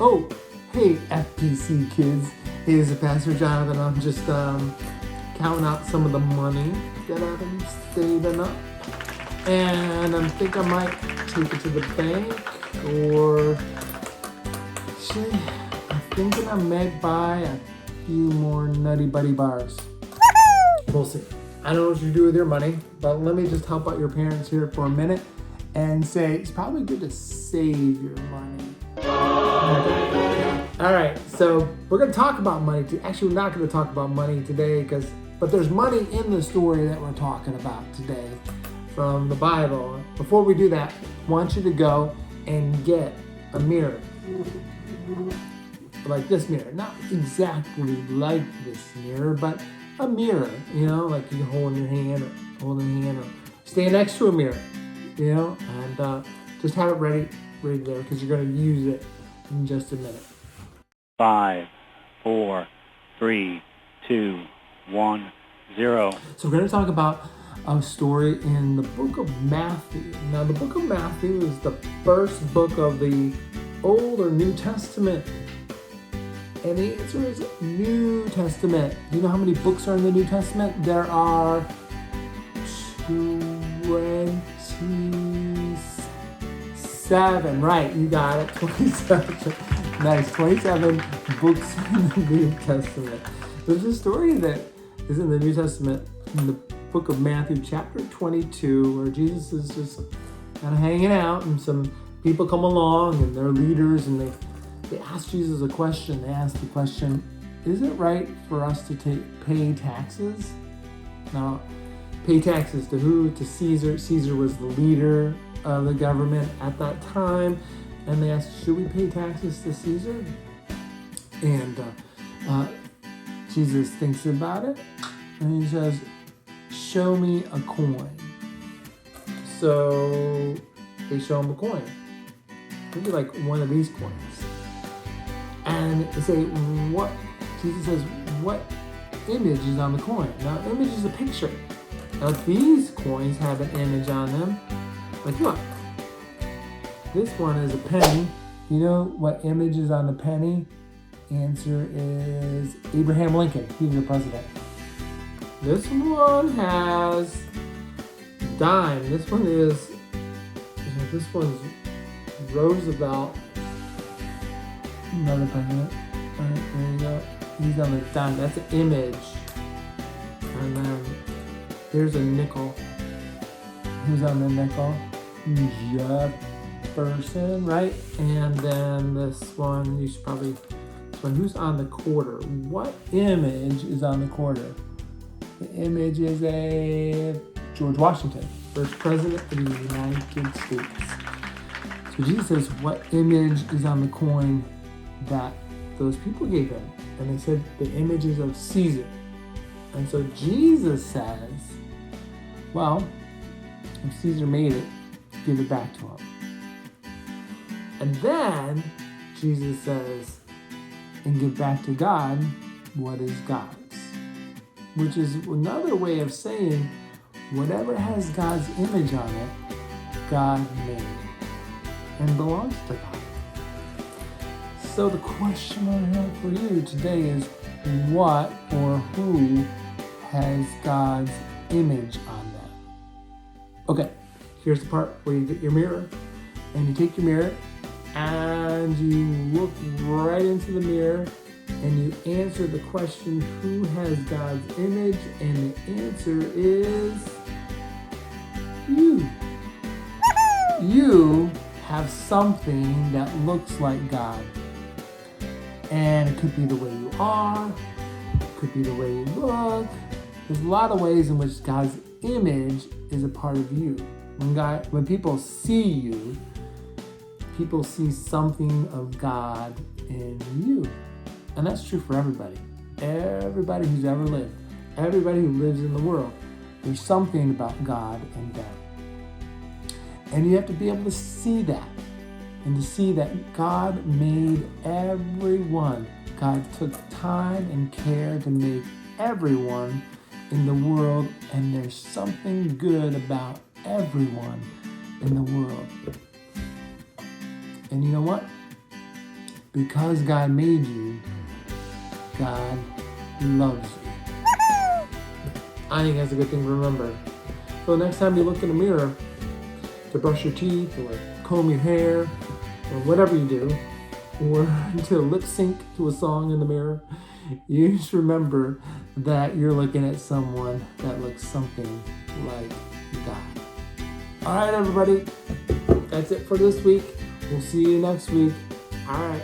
Oh, hey FPC Kids. Hey, this is Pastor Jonathan. I'm just counting out some of the money that I've been saving up. And I think I might take it to the bank, or actually, I'm thinking I might buy a few more Nutty Buddy bars. We'll see. I don't know what you do with your money, but let me just help out your parents here for a minute and say it's probably good to save your money. All right, so we're going to talk about money. Actually, we're not going to talk about money today, but there's money in the story that we're talking about today from the Bible. Before we do that, I want you to go and get a mirror. Like this mirror. Not exactly like this mirror, but a mirror, like you can hold in your hand or stand next to a mirror, and just have it ready there because you're going to use it in just a minute. 5, 4, 3, 2, 1, 0. So we're going to talk about a story in the book of Matthew. Now, the book of Matthew is the first book of the Old or New Testament. And the answer is New Testament. Do you know how many books are in the New Testament? There are 27. Right, you got it. 27. Nice. 27 books in the New Testament. There's a story that is in the New Testament in the book of Matthew, chapter 22, where Jesus is just kind of hanging out, and some people come along, and they're leaders, and they ask Jesus a question. They ask the question, is it right for us to pay taxes? Now, pay taxes to who? To Caesar. Caesar was the leader of the government at that time. And they asked, should we pay taxes to Caesar? And Jesus thinks about it. And he says, show me a coin. So they show him a coin. Maybe like one of these coins. And they say, what? Jesus says, what image is on the coin? Now, image is a picture. Now, these coins have an image on them. Like, look, this one is a penny. You know what image is on the penny? Answer is Abraham Lincoln. He was the president. This one has dime. This one's Roosevelt. Another president. All right, there you go. He's on the dime. That's an image. And then here's a nickel. Who's on the nickel? Jefferson, right? And then this one, who's on the quarter? What image is on the quarter? The image is a George Washington, first president of the United States. So Jesus says, what image is on the coin that those people gave him? And they said the images of Caesar. And so Jesus says, well, if Caesar made it, give it back to him. And then Jesus says, and give back to God what is God's. Which is another way of saying, whatever has God's image on it, God made and belongs to God. So the question I have for you today is, what or who has God's image on them? Okay, here's the part where you get your mirror, and you take your mirror, and you look right into the mirror, and you answer the question, who has God's image? And the answer is you. You have something that looks like God. And it could be the way you are, it could be the way you look. There's a lot of ways in which God's image is a part of you. When people see you, people see something of God in you. And that's true for everybody. Everybody who's ever lived. Everybody who lives in the world. There's something about God in them. And you have to be able to see that. And to see that God made everyone. God took time and care to make everyone in the world. And there's something good about everyone in the world. And you know what? Because God made you, God loves you. I think that's a good thing to remember. So next time you look in the mirror to brush your teeth or comb your hair or whatever you do, or to lip sync to a song in the mirror, you just remember that you're looking at someone that looks something like God. All right, everybody. That's it for this week. We'll see you next week. All right.